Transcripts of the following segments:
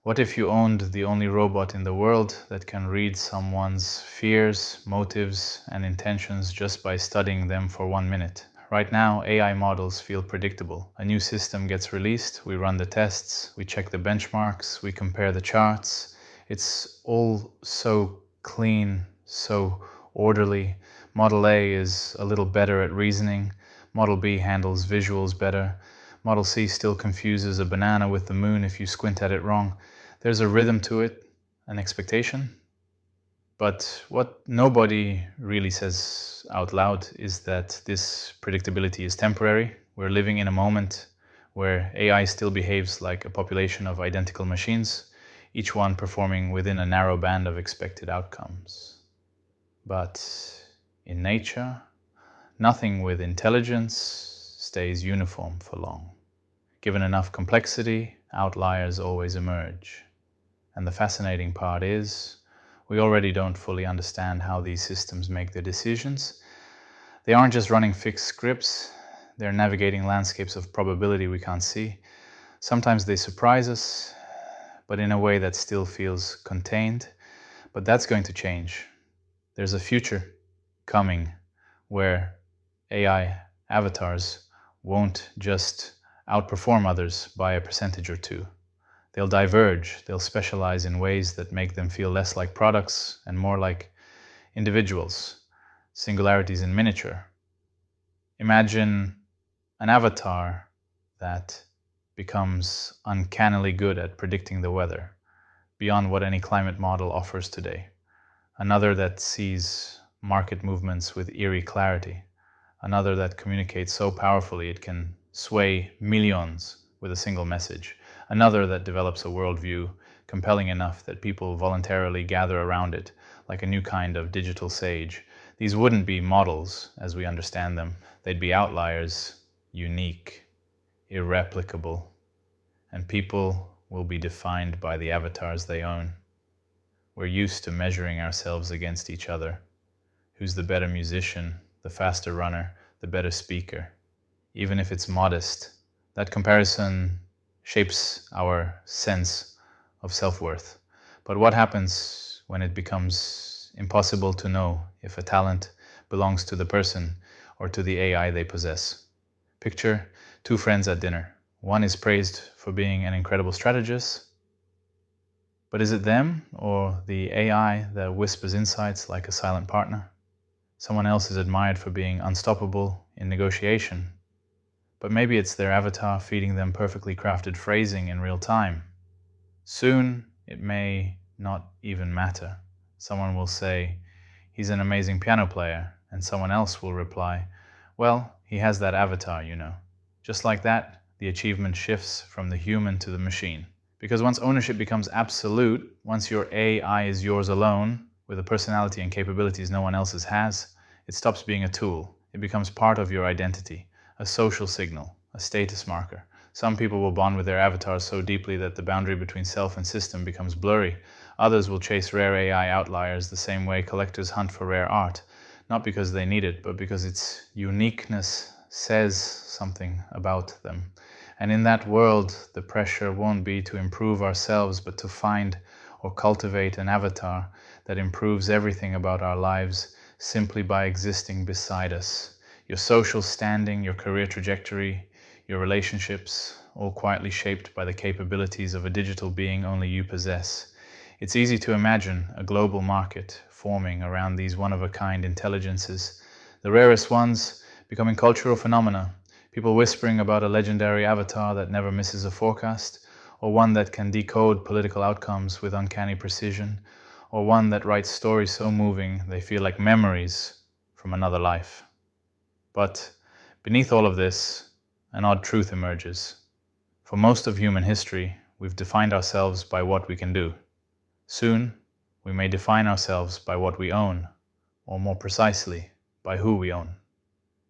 What if you owned the only robot in the world that can read someone's fears, motives, and intentions just by studying them for 1 minute? Right now, AI models feel predictable. A new system gets released, we run the tests, we check the benchmarks, we compare the charts. It's all so clean, so orderly. Model A is a little better at reasoning. Model B handles visuals better. Model C still confuses a banana with the moon if you squint at it wrong. There's a rhythm to it, an expectation. But what nobody really says out loud is that this predictability is temporary. We're living in a moment where AI still behaves like a population of identical machines, each one performing within a narrow band of expected outcomes. But in nature, nothing with intelligence stays uniform for long. Given enough complexity, outliers always emerge. And the fascinating part is, we already don't fully understand how these systems make their decisions. They aren't just running fixed scripts, they're navigating landscapes of probability we can't see. Sometimes they surprise us, but in a way that still feels contained. But that's going to change. There's a future coming where AI avatars won't just outperform others by a percentage or two. They'll diverge, they'll specialize in ways that make them feel less like products and more like individuals, singularities in miniature. Imagine an avatar that becomes uncannily good at predicting the weather, beyond what any climate model offers today. Another that sees market movements with eerie clarity. Another that communicates so powerfully it can sway millions with a single message. Another that develops a worldview compelling enough that people voluntarily gather around it, like a new kind of digital sage. These wouldn't be models as we understand them. They'd be outliers, unique, irreplicable, and people will be defined by the avatars they own. We're used to measuring ourselves against each other. Who's the better musician, the faster runner, the better speaker? Even if it's modest, that comparison shapes our sense of self-worth. But what happens when it becomes impossible to know if a talent belongs to the person or to the AI they possess? Picture two friends at dinner. One is praised for being an incredible strategist, but is it them or the AI that whispers insights like a silent partner? Someone else is admired for being unstoppable in negotiation, but maybe it's their avatar feeding them perfectly crafted phrasing in real time. Soon, it may not even matter. Someone will say, "He's an amazing piano player," and someone else will reply, "Well, he has that avatar, you know." Just like that, the achievement shifts from the human to the machine. Because once ownership becomes absolute, once your AI is yours alone, with a personality and capabilities no one else's has, it stops being a tool. It becomes part of your identity. A social signal, a status marker. Some people will bond with their avatars so deeply that the boundary between self and system becomes blurry. Others will chase rare AI outliers the same way collectors hunt for rare art, not because they need it, but because its uniqueness says something about them. And in that world, the pressure won't be to improve ourselves, but to find or cultivate an avatar that improves everything about our lives simply by existing beside us. Your social standing, your career trajectory, your relationships, all quietly shaped by the capabilities of a digital being only you possess. It's easy to imagine a global market forming around these one-of-a-kind intelligences, the rarest ones becoming cultural phenomena, people whispering about a legendary avatar that never misses a forecast, or one that can decode political outcomes with uncanny precision, or one that writes stories so moving they feel like memories from another life. But beneath all of this, an odd truth emerges. For most of human history, we've defined ourselves by what we can do. Soon, we may define ourselves by what we own, or more precisely, by who we own.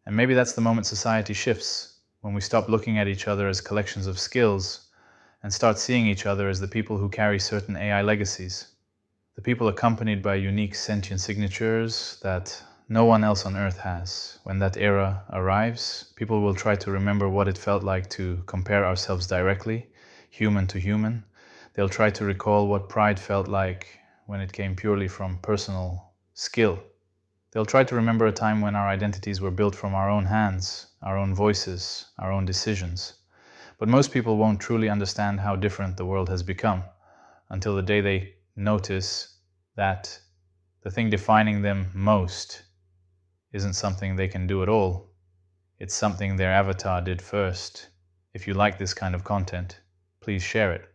And maybe that's the moment society shifts, when we stop looking at each other as collections of skills and start seeing each other as the people who carry certain AI legacies. The people accompanied by unique sentient signatures that no one else on Earth has. When that era arrives, people will try to remember what it felt like to compare ourselves directly, human to human. They'll try to recall what pride felt like when it came purely from personal skill. They'll try to remember a time when our identities were built from our own hands, our own voices, our own decisions. But most people won't truly understand how different the world has become until the day they notice that the thing defining them most isn't something they can do at all. It's something their avatar did first. If you like this kind of content, please share it.